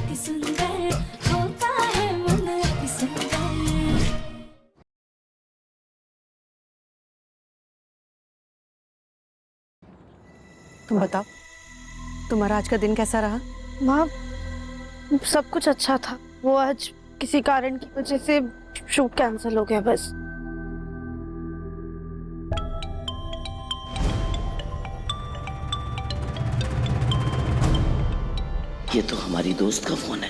अति सुंदर होता है मन अति सुंदर। तुम बताओ, तुम्हारा आज का दिन कैसा रहा? माँ, सब कुछ अच्छा था। वो आज किसी कारण की वजह से शूट कैंसिल हो गया बस। ये तो हमारी दोस्त का फोन है।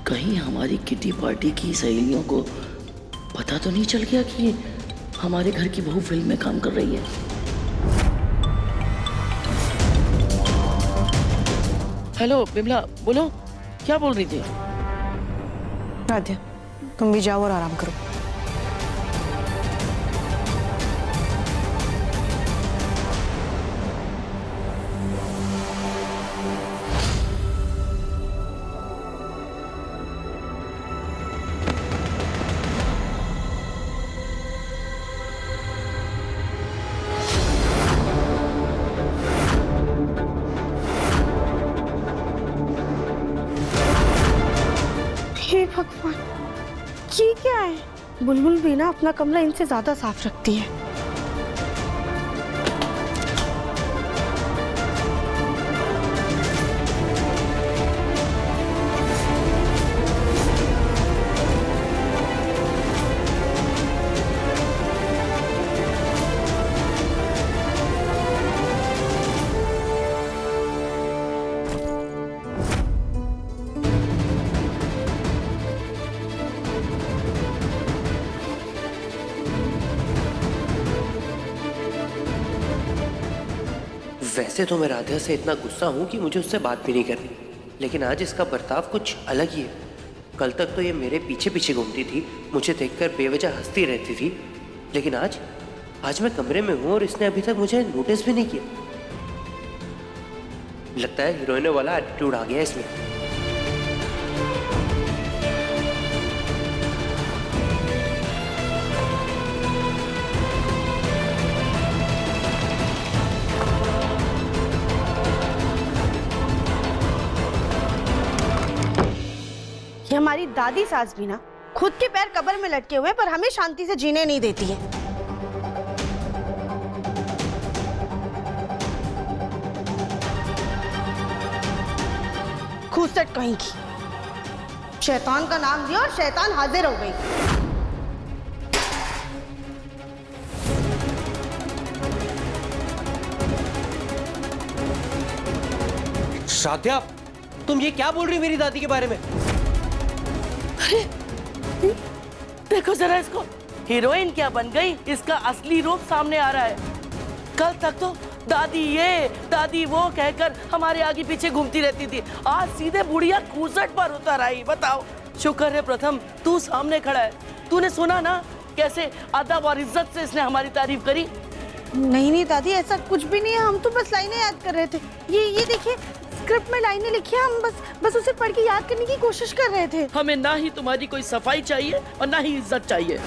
कहीं हमारी किटी पार्टी की सहेलियों को पता तो नहीं चल गया कि हमारे घर की बहू फिल्म में काम कर रही है। हेलो बिमला, बोलो, क्या बोल रही थी? राध्या, तुम भी जाओ और आराम करो। हे भगवान, ये क्या है? बुलबुल भी ना अपना कमरा इनसे ज्यादा साफ रखती है। वैसे तो मैं राधा से इतना गुस्सा हूं कि मुझे उससे बात भी नहीं करनी, लेकिन आज इसका बर्ताव कुछ अलग ही है। कल तक तो ये मेरे पीछे पीछे घूमती थी, मुझे देखकर बेवजह हंसती रहती थी, लेकिन आज मैं कमरे में हूं और इसने अभी तक मुझे नोटिस भी नहीं किया। लगता है हीरोइनों वाला एटीट्यूड आ गया इसमें। ये हमारी दादी सास भी ना खुद के पैर कब्र में लटके हुए पर हमें शांति से जीने नहीं देती है। खूसट कहीं की। शैतान का नाम दिया और शैतान हाजिर हो गई। राधा, तुम ये क्या बोल रही हो मेरी दादी के बारे में? देखो जरा इसको, हीरोइन क्या बन गई, इसका असली रूप सामने आ रहा है। कल तक तो दादी ये दादी वो कहकर हमारे आगे पीछे घूमती रहती थी, आज सीधे बुढ़िया खूसट पर उतर आई। बताओ, शुक्र है प्रथम तू सामने खड़ा है। तूने सुना ना कैसे अदब और इज्जत से इसने हमारी तारीफ करी। नहीं नहीं दादी, ऐसा कुछ भी नहीं है। हम तो बस लाइनें याद कर रहे थे। ये देखिए, स्क्रिप्ट में लाइनें लिखी है, हम बस उसे पढ़ के याद करने की कोशिश कर रहे थे। हमें ना ही तुम्हारी कोई सफाई चाहिए और ना ही इज्जत चाहिए।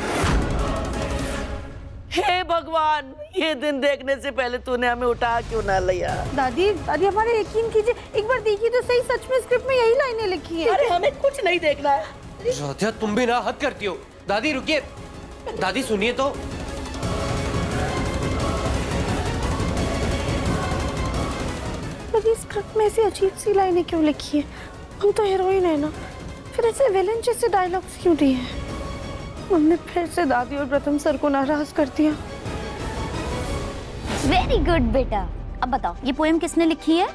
हे भगवान, ये दिन देखने से पहले तूने हमें उठा क्यों ना लिया? दादी हमारा यकीन कीजिए, एक बार देखिए तो सही, सच में स्क्रिप्ट में यही लाइनें लिखी है। अरे हमें कुछ नहीं देखना है। राधा, तुम भी ना हद करती हो। दादी रुकिए, दादी सुनिए तो। स्क्रिप्ट में ऐसी अजीब सी लाइनें क्यों लिखी है? हम तो हीरोइन है ना, फिर ऐसे विलेन जैसे डायलॉग्स क्यों दिए हैं? हमने फिर से दादी और प्रथम सर को नाराज कर दिया। वेरी गुड बेटा। अब बताओ, ये पोएम किसने लिखी है?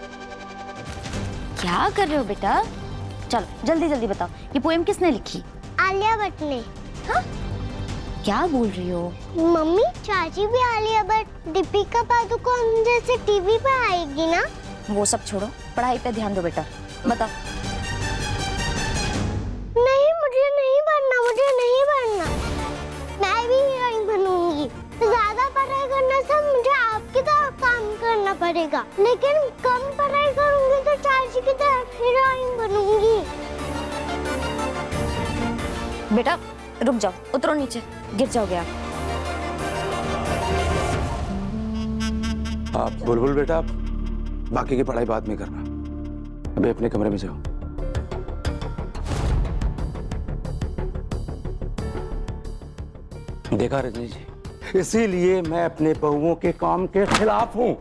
क्या कर रहे हो बेटा? चलो जल्दी जल्दी बताओ, ये पोएम किसने लिखी? आलिया भट्ट ने। हाँ? क्या बोल रही हो? मम्मी, चाची भी आलिया भट्ट दीपिका पादुकोण जैसे टीवी पे आएगी ना? वो सब छोड़ो, पढ़ाई पे ध्यान दो बेटा। बताओ। नहीं, मुझे नहीं बनना, मुझे नहीं बनना। मैं भी हीरोइन बनूंगी। ज्यादा पढ़ाई करने से मुझे आपकी तरह काम करना पड़ेगा, लेकिन कम पढ़ाई करूंगी तो चाची की तरह हीरोइन बनूंगी। बेटा रुक जाओ, उतरो नीचे, गिर जाओगे आप। आप बुलबुल बेटा, आप बाकी की पढ़ाई बाद में करना, अभी अपने कमरे में जाओ। देखा रजनी जी, इसीलिए मैं अपने बहुओं के काम के खिलाफ हूँ।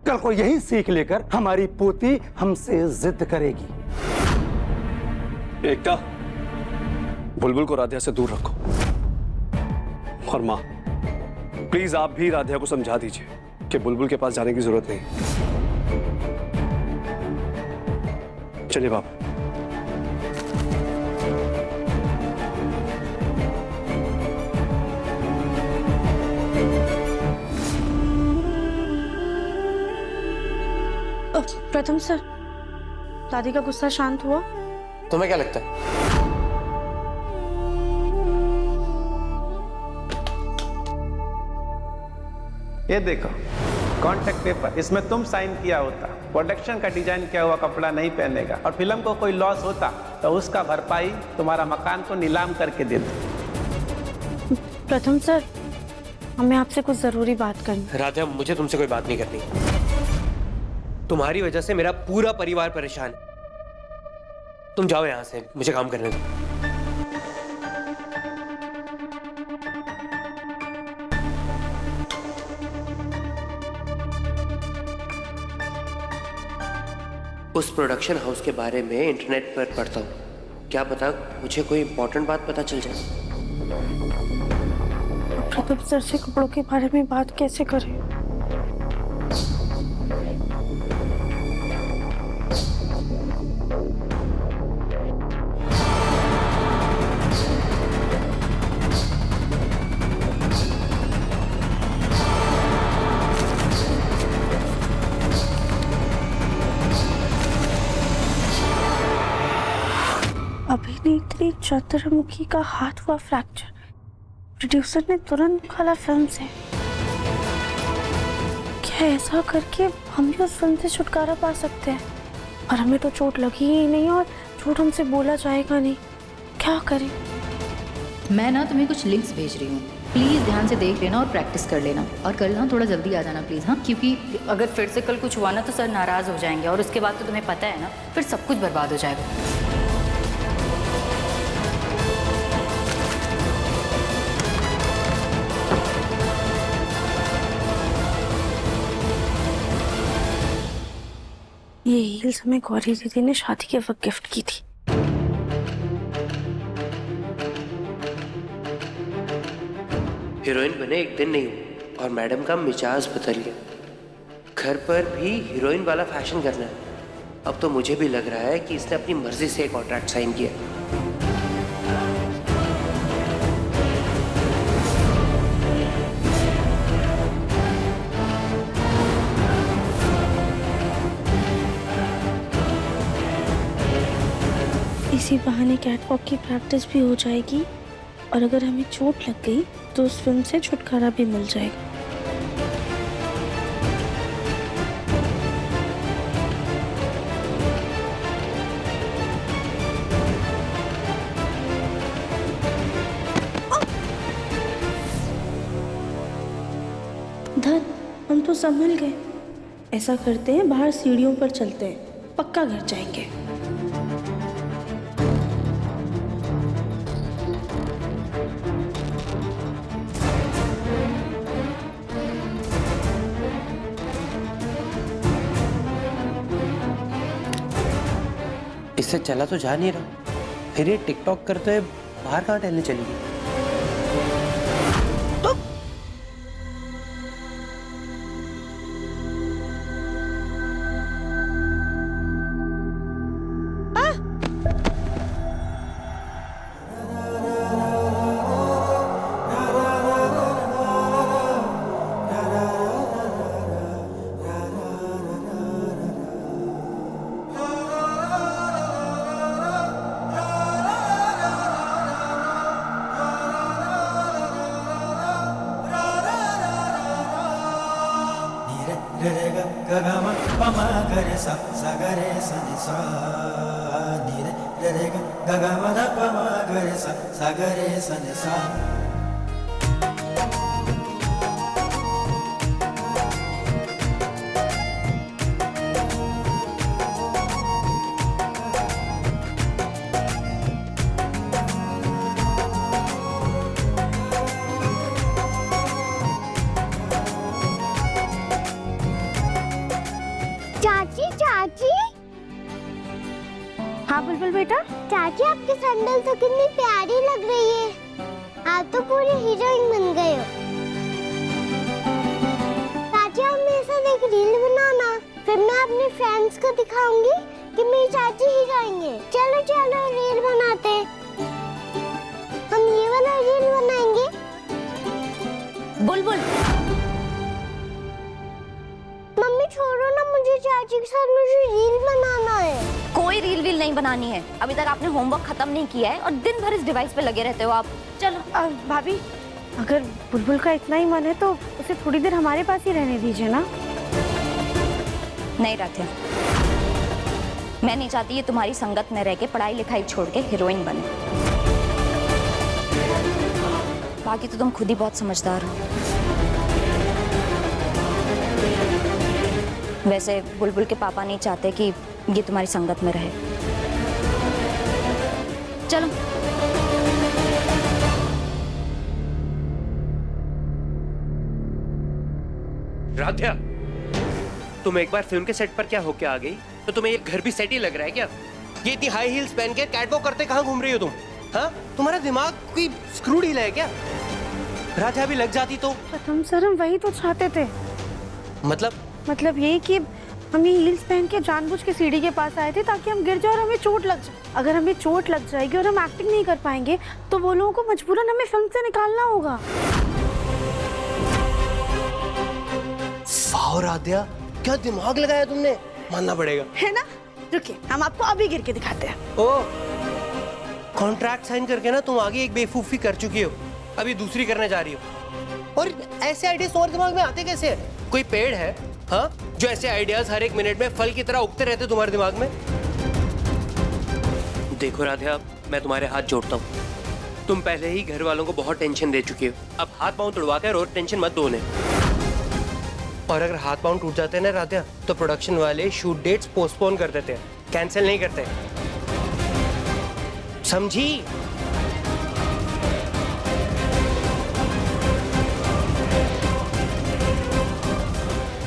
कल को यही सीख लेकर हमारी पोती हमसे जिद करेगी। एकता, बुलबुल को राधिया से दूर रखो। और माँ, प्लीज आप भी राधिया को समझा दीजिए कि बुलबुल के पास जाने की जरूरत नहीं। चलिए बाप। प्रथम सर, दादी का गुस्सा शांत हुआ? तुम्हें क्या लगता है? ये देखो कॉन्ट्रैक्ट पेपर, इसमें तुम साइन किया होता, प्रोडक्शन का डिजाइन किया हुआ कपड़ा नहीं पहनेगा और फिल्म को कोई लॉस होता तो उसका भरपाई तुम्हारा मकान को नीलाम करके दे दो। प्रथम सर, हमें आपसे कुछ जरूरी बात करनी। राधा, मुझे तुमसे कोई बात नहीं करनी। तुम्हारी वजह से मेरा पूरा परिवार परेशान है। तुम जाओ यहां से, मुझे काम करने दो। उस प्रोडक्शन हाउस के बारे में इंटरनेट पर पढ़ता हूँ, क्या पता मुझे कोई इंपॉर्टेंट बात पता चल जाए। प्रताप सर से कपड़ों के बारे में बात कैसे करें? अभिनेत्री चतुर्मुखी का हाथ हुआ फ्रैक्चर, प्रोड्यूसर ने तुरंत निकाला फिल्म से। क्या ऐसा करके हम भी उस फिल्म से छुटकारा पा सकते हैं? और हमें तो चोट लगी ही नहीं और चोट हमसे बोला जाएगा नहीं, क्या करें? मैं ना तुम्हें कुछ लिंक्स भेज रही हूँ, प्लीज़ ध्यान से देख लेना और प्रैक्टिस कर लेना। और कल ना थोड़ा जल्दी आ जाना प्लीज़। हाँ, क्योंकि अगर फिर से कल कुछ हुआ ना तो सर नाराज़ हो जाएंगे और उसके बाद तो तुम्हें पता है ना, फिर सब कुछ बर्बाद हो जाएगा। ये हील्स हमें गौरी दीदी ने शादी के वक्त गिफ्ट की थी। हीरोइन बने एक दिन नहीं हुआ और मैडम का मिजाज बदल गया। घर पर भी हीरोइन वाला फैशन करना है। अब तो मुझे भी लग रहा है कि इसने अपनी मर्जी से कॉन्ट्रैक्ट साइन किया। इसी बहाने कैटवॉक की प्रैक्टिस भी हो जाएगी और अगर हमें चोट लग गई तो उस फिल्म से छुटकारा भी मिल जाएगा। धत, हम तो संभल गए। ऐसा करते हैं, बाहर सीढ़ियों पर चलते हैं, पक्का घर जाएंगे। इससे चला तो जा नहीं रहा, फिर ये टिकटॉक करते हुए बाहर कहाँ टहलने चली गई? हाँ बुलबुल बेटा। चाची आपकी सैंडल तो कितनी प्यारी लग रही है, आप तो पूरी हीरोइन बन गए हो। चाची आप मेरे साथ एक रील बनाना, फिर मैं अपने फ्रेंड्स को दिखाऊंगी कि मेरी चाची हीरोइन है। चलो चलो रील बनाते हैं, हम ये वाला रील बनाएंगे। बुलबुल मम्मी छोड़ो ना, मुझे चाची के साथ मुझे रील बनाना है। कोई रील वील नहीं बनानी है, अभी तक आपने होमवर्क खत्म नहीं किया है और दिन भर इस डिवाइस पे लगे रहते हो आप। चलो भाभी, अगर बुलबुल का इतना ही मन है तो उसे थोड़ी देर हमारे पास ही रहने दीजिए ना। नहीं राध्या, मैं नहीं चाहती ये तुम्हारी संगत में रह के पढ़ाई लिखाई छोड़ के हीरोइन बने। बाकी तो तुम खुद ही बहुत समझदार हो। वैसे बुलबुल के पापा नहीं चाहते कि ये तुम्हारी संगत में रहे। चलो राध्या, तुम एक बार फिल्म के सेट पर क्या होके आ गई तो तुम्हें ये घर भी सेट ही लग रहा है क्या? ये इतनी हाई हील्स पहन के कैटवॉक करते कहाँ घूम रही हो तुम? हाँ, तुम्हारा दिमाग कोई स्क्रू ढीला है क्या? राधा भी लग जाती तो? प्रथम सर, हम वही तो चाहते थे। मतलब ये कि हम ये हील्स पहन के जानबूझ के सीढ़ी के पास आए थे ताकि हम गिर जाए और हमें चोट लग जाए। अगर हमें चोट लग जाएगी और हम एक्टिंग नहीं कर पाएंगे तो वो लोगों को मजबूरन हमें फिल्म से निकालना होगा। वाह राध्या, क्या दिमाग लगाया तुमने, मानना पड़ेगा। है ना? रुकिए, हम आपको अभी गिर के दिखाते हैं। ओ, कॉन्ट्रैक्ट साइन करके ना तुम आगे एक बेवकूफी कर चुकी हो, अभी दूसरी करने जा रही हो। और ऐसे आइडियाज तुम्हारे दिमाग में आते कैसे हैं? कोई पेड़ है हाँ जो ऐसे आइडियाज हर एक मिनट में फल की तरह उगते रहते तुम्हारे दिमाग में? देखो राध्या, मैं तुम्हारे हाथ जोड़ता हूँ, तुम पहले ही घर वालों को बहुत टेंशन दे चुकी हो, अब हाथ पांव तुड़वा कर और टेंशन मत दो उन्हें। और अगर हाथ पांव टूट जाते हैं ना राध्या, तो प्रोडक्शन वाले शूट डेट्स पोस्टपोन कर देते हैं, कैंसिल नहीं करते, समझी?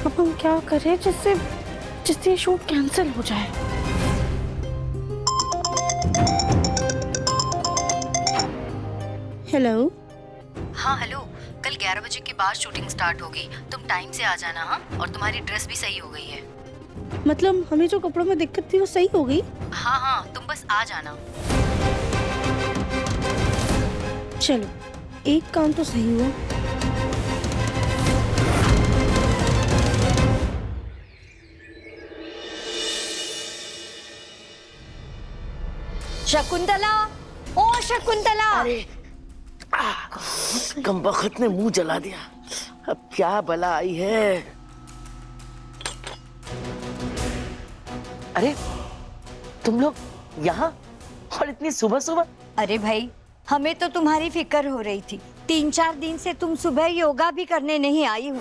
अब हम क्या करें जिससे शूट कैंसिल हो जाए? हेलो। हाँ हेलो, कल 11 बजे के बाद शूटिंग स्टार्ट होगी, तुम टाइम से आ जाना। हाँ, और तुम्हारी ड्रेस भी सही हो गई है। मतलब हमें जो कपड़ों में दिक्कत थी वो सही हो गई? हाँ हाँ, तुम बस आ जाना। चलो, एक काम तो सही हुआ। शकुंतला, ओ शकुंतला। अरे कम वक्त ने मुंह जला दिया, अब क्या बला आई है। अरे तुम लोग यहाँ और इतनी सुबह सुबह? अरे भाई, हमें तो तुम्हारी फिक्र हो रही थी। 3-4 दिन से तुम सुबह योगा भी करने नहीं आई हो,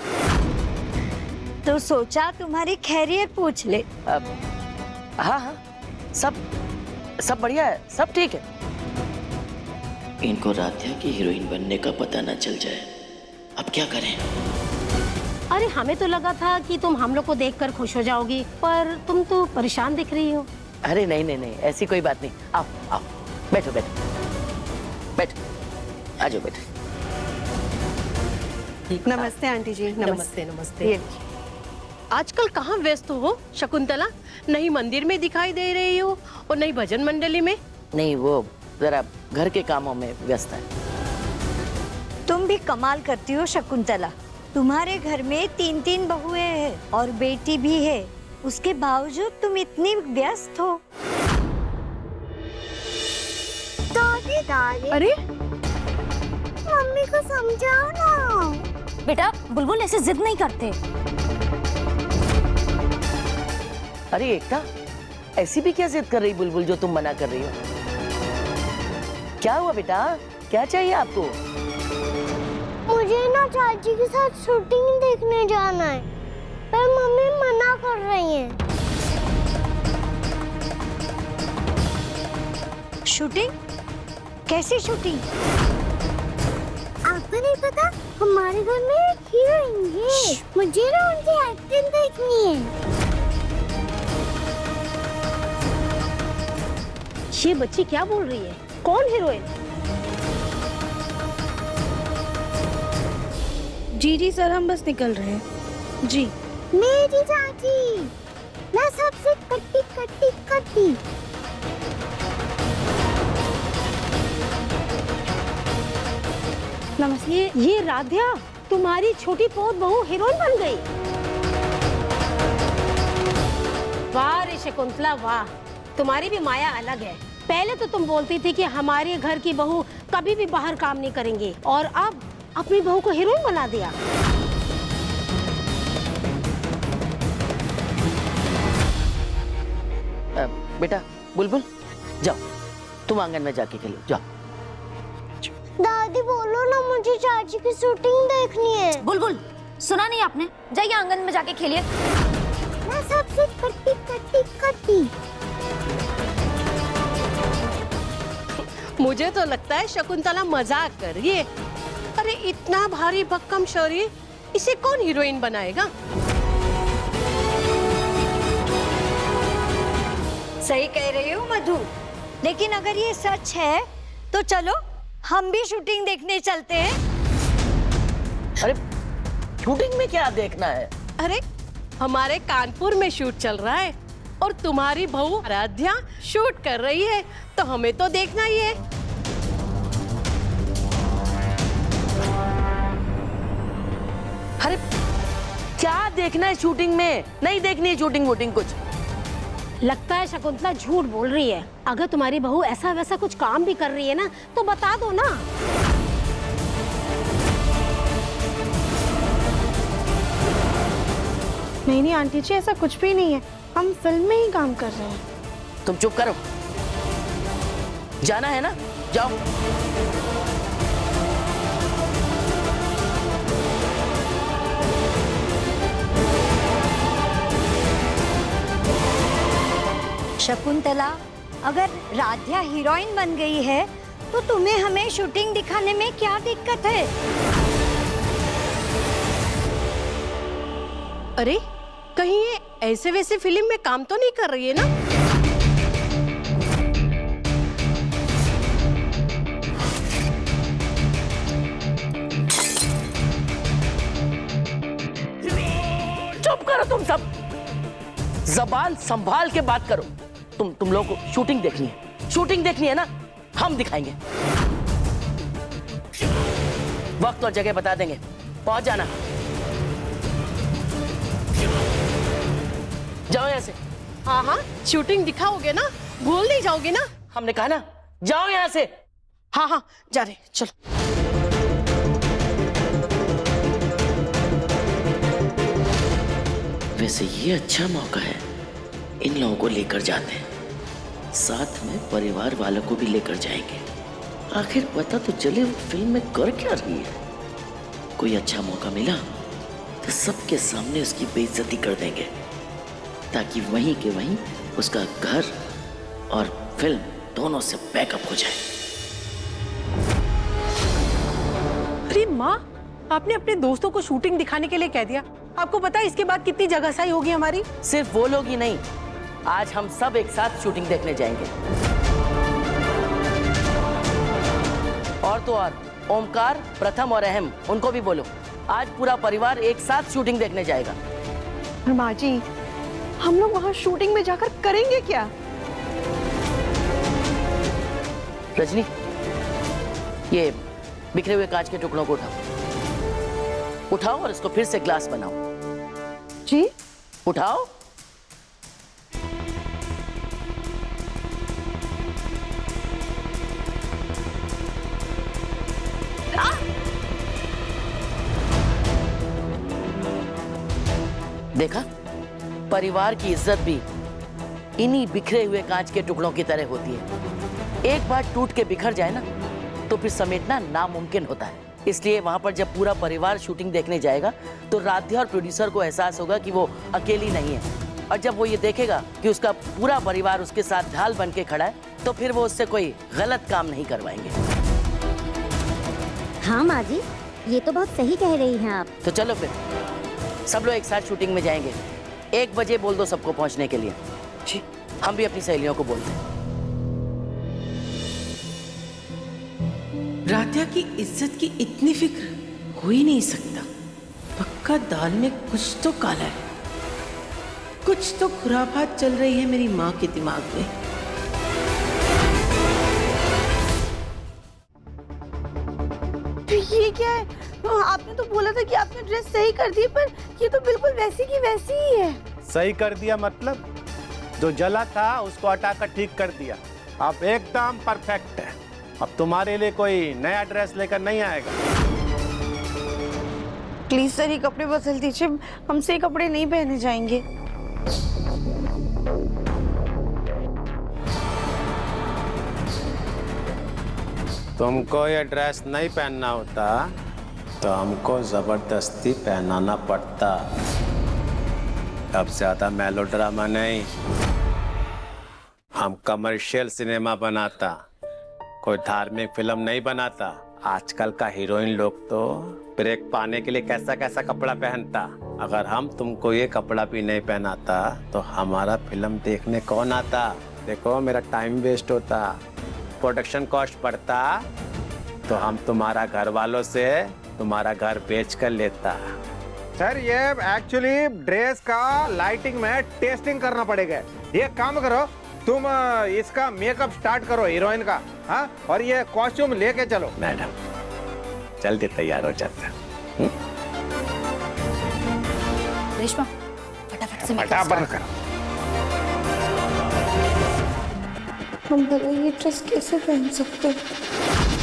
तो सोचा तुम्हारी खैरियत पूछ ले। हाँ हाँ, सब बढ़िया है, सब ठीक है। इनको राध्या की हीरोइन बनने का पता न चल जाए, अब क्या करें? अरे हमें तो लगा था कि तुम हम लोग को देखकर खुश हो जाओगी, पर तुम तो परेशान दिख रही हो। अरे नहीं नहीं नहीं, ऐसी कोई बात नहीं। आओ आओ, बैठो बैठो बैठो, आ जाओ बैठो। नमस्ते आंटी जी। नमस्ते नमस्ते। आजकल कहाँ व्यस्त हो शकुंतला? नहीं मंदिर में दिखाई दे रही हो और नहीं भजन मंडली में। नहीं, वो जरा घर के कामों में व्यस्त है। तुम भी कमाल करती हो शकुंतला, तुम्हारे घर में 3-3 बहुएं हैं और बेटी भी है, उसके बावजूद तुम इतनी व्यस्त हो। दादी दादी, अरे मम्मी को समझाओ ना। बेटा बुलबुल ऐसे जिद नहीं करते। अरे एकता, ऐसी भी क्या जिद कर रही बुलबुल जो तुम मना कर रही हो? क्या हुआ बेटा, क्या चाहिए आपको? मुझे ना चाची के साथ शूटिंग देखने जाना है, पर मम्मी मना कर रही है। शूटिंग? कैसी शूटिंग? आपको नहीं पता, हमारे घर में एक हीरोइन है, मुझे ना उनकी एक्टिंग देखनी है। ये बच्ची क्या बोल रही है? कौन हीरोइन? जी जी सर, हम बस निकल रहे हैं जी। मेरी चाची, मैं सबसे कट्टी कट्टी कट्टी। नमस्ते। ये राध्या, तुम्हारी छोटी पोत बहू हीरोइन बन गई। वाह रे शकुंतला वाह, तुम्हारी भी माया अलग है। पहले तो तुम बोलती थी कि हमारे घर की बहू कभी भी बाहर काम नहीं करेंगे, और अब अपनी बहू को हीरोइन बना दिया। बेटा बुलबुल, जाओ तुम आंगन में जाके खेलो, जाओ। दादी बोलो ना, मुझे चाची की शूटिंग देखनी है। बुलबुल, सुना नहीं आपने? जाइए आंगन में जाके खेलिए। मैं सबसे कट्टी कट्टी कट्टी। मुझे तो लगता है शकुंतला मजाक कर रही है। अरे इतना भारी भक्कम शरीर, इसे कौन हीरोइन बनाएगा? सही कह रही हो मधु, लेकिन अगर ये सच है तो चलो हम भी शूटिंग देखने चलते हैं। अरे शूटिंग में क्या देखना है? अरे हमारे कानपुर में शूट चल रहा है और तुम्हारी बहू आराध्या शूट कर रही है, तो हमें तो देखना ही है। अरे क्या देखना है शूटिंग में? नहीं देखनी है शूटिंग वूटिंग कुछ। लगता है शकुंतला झूठ बोल रही है। अगर तुम्हारी बहू ऐसा वैसा कुछ काम भी कर रही है ना, तो बता दो ना। नहीं नहीं आंटी जी, ऐसा कुछ भी नहीं है, हम फिल्म में ही काम कर रहे हैं। तुम चुप करो, जाना है ना, जाओ। शकुंतला, अगर राध्या हीरोइन बन गई है तो तुम्हें हमें शूटिंग दिखाने में क्या दिक्कत है? अरे कहीं ये ऐसे वैसे फिल्म में काम तो नहीं कर रही है ना? चुप करो तुम सब, जबान संभाल के बात करो। तुम लोग को शूटिंग देखनी है, शूटिंग देखनी है ना, हम दिखाएंगे। वक्त और जगह बता देंगे, पहुंच जाना। जाओ यहाँ से। हाँ हाँ, शूटिंग दिखाओगे ना, भूल नहीं जाओगे ना? हमने कहा ना, जाओ यहाँ से। हाँ हाँ जा रहे, चलो। वैसे ये अच्छा मौका है, इन लोगों को लेकर जाते हैं, साथ में परिवार वालों को भी लेकर जाएंगे। आखिर पता तो चले वो फिल्म में कर क्या रही है। कोई अच्छा मौका मिला तो सबके सामने उसकी बेइज्जती कर देंगे, ताकि वहीं के वहीं उसका घर और फिल्म दोनों से बैकअप हो जाए। अरे माँ, आपने अपने दोस्तों को शूटिंग दिखाने के लिए कह दिया। आपको पता है इसके बाद कितनी जगहसाई होगी हमारी? सिर्फ वो लोग ही नहीं, आज हम सब एक साथ शूटिंग देखने जाएंगे। और तो और ओमकार, प्रथम और अहम, उनको भी बोलो। आज पूरा परिवार एक साथ शूटिंग देखने जाएगा। माँ जी, हम लोग वहाँ शूटिंग में जाकर करेंगे क्या? रजनी, ये बिखरे हुए कांच के टुकड़ों को उठाओ और इसको फिर से ग्लास बनाओ। जी? उठाओ। देखा, परिवार की इज्जत भी इन्हीं बिखरे हुए कांच के टुकड़ों की तरह होती है। एक बार टूट के बिखर जाए ना, तो फिर समेटना नामुमकिन होता है। इसलिए वहां पर जब पूरा परिवार शूटिंग देखने जाएगा, तो राध्या और प्रोड्यूसर को एहसास होगा कि वो अकेली नहीं है। और जब वो ये देखेगा कि उसका पूरा परिवार उसके साथ ढाल बन के खड़ा है, तो फिर वो उससे कोई गलत काम नहीं करवाएंगे। हाँ माँ जी, ये तो बहुत सही कह रही हैं आप। तो चलो फिर सब लोग एक साथ शूटिंग में जाएंगे। 1 बजे बोल दो सबको पहुंचने के लिए। जी। हम भी अपनी सहेलियों को बोलते हैं। आराध्या की इज्जत की इतनी फिक्र हो ही नहीं सकता। पक्का दाल में कुछ तो काला है, कुछ तो खुराफात चल रही है मेरी माँ के दिमाग में। ये क्या है? आपने तो बोला था कि आपने ड्रेस सही कर दी, पर ये तो बिल्कुल वैसी की वैसी ही है। सही कर दिया मतलब? जो जला था उसको हटाकर ठीक कर दिया। अब एकदम परफेक्ट है। अब तुम्हारे लिए कोई नया ड्रेस लेकर नहीं आएगा। प्लीज सर, ये कपड़े बदल दीजिए, हमसे ये कपड़े नहीं पहने जाएंगे। तुमको ये ड्रेस नहीं पहनना होता तो हमको जबरदस्ती पहनाना पड़ता। अब ज्यादा मेलोड्रामा नहीं, हम कमर्शियल सिनेमा बनाता, कोई धार्मिक फिल्म नहीं बनाता। आजकल का हीरोइन लोग तो ब्रेक पाने के लिए कैसा कैसा कपड़ा पहनता। अगर हम तुमको ये कपड़ा भी नहीं पहनाता तो हमारा फिल्म देखने कौन आता? देखो मेरा टाइम वेस्ट होता, प्रोडक्शन कॉस्ट बढ़ता, तो हम तुम्हारा घर वालों से तुम्हारा घर बेच कर लेता। सर ये एक्चुअली ड्रेस का लाइटिंग में टेस्टिंग करना पड़ेगा। ये काम करो, तुम इसका मेकअप स्टार्ट करो हीरोइन का, हाँ, और ये कॉस्ट्यूम लेके चलो। मैडम जल्दी तैयार हो जाता। रेशमा फटाफट से फटाफट करो। हम भला ये ड्रेस कैसे पहन सकते हैं?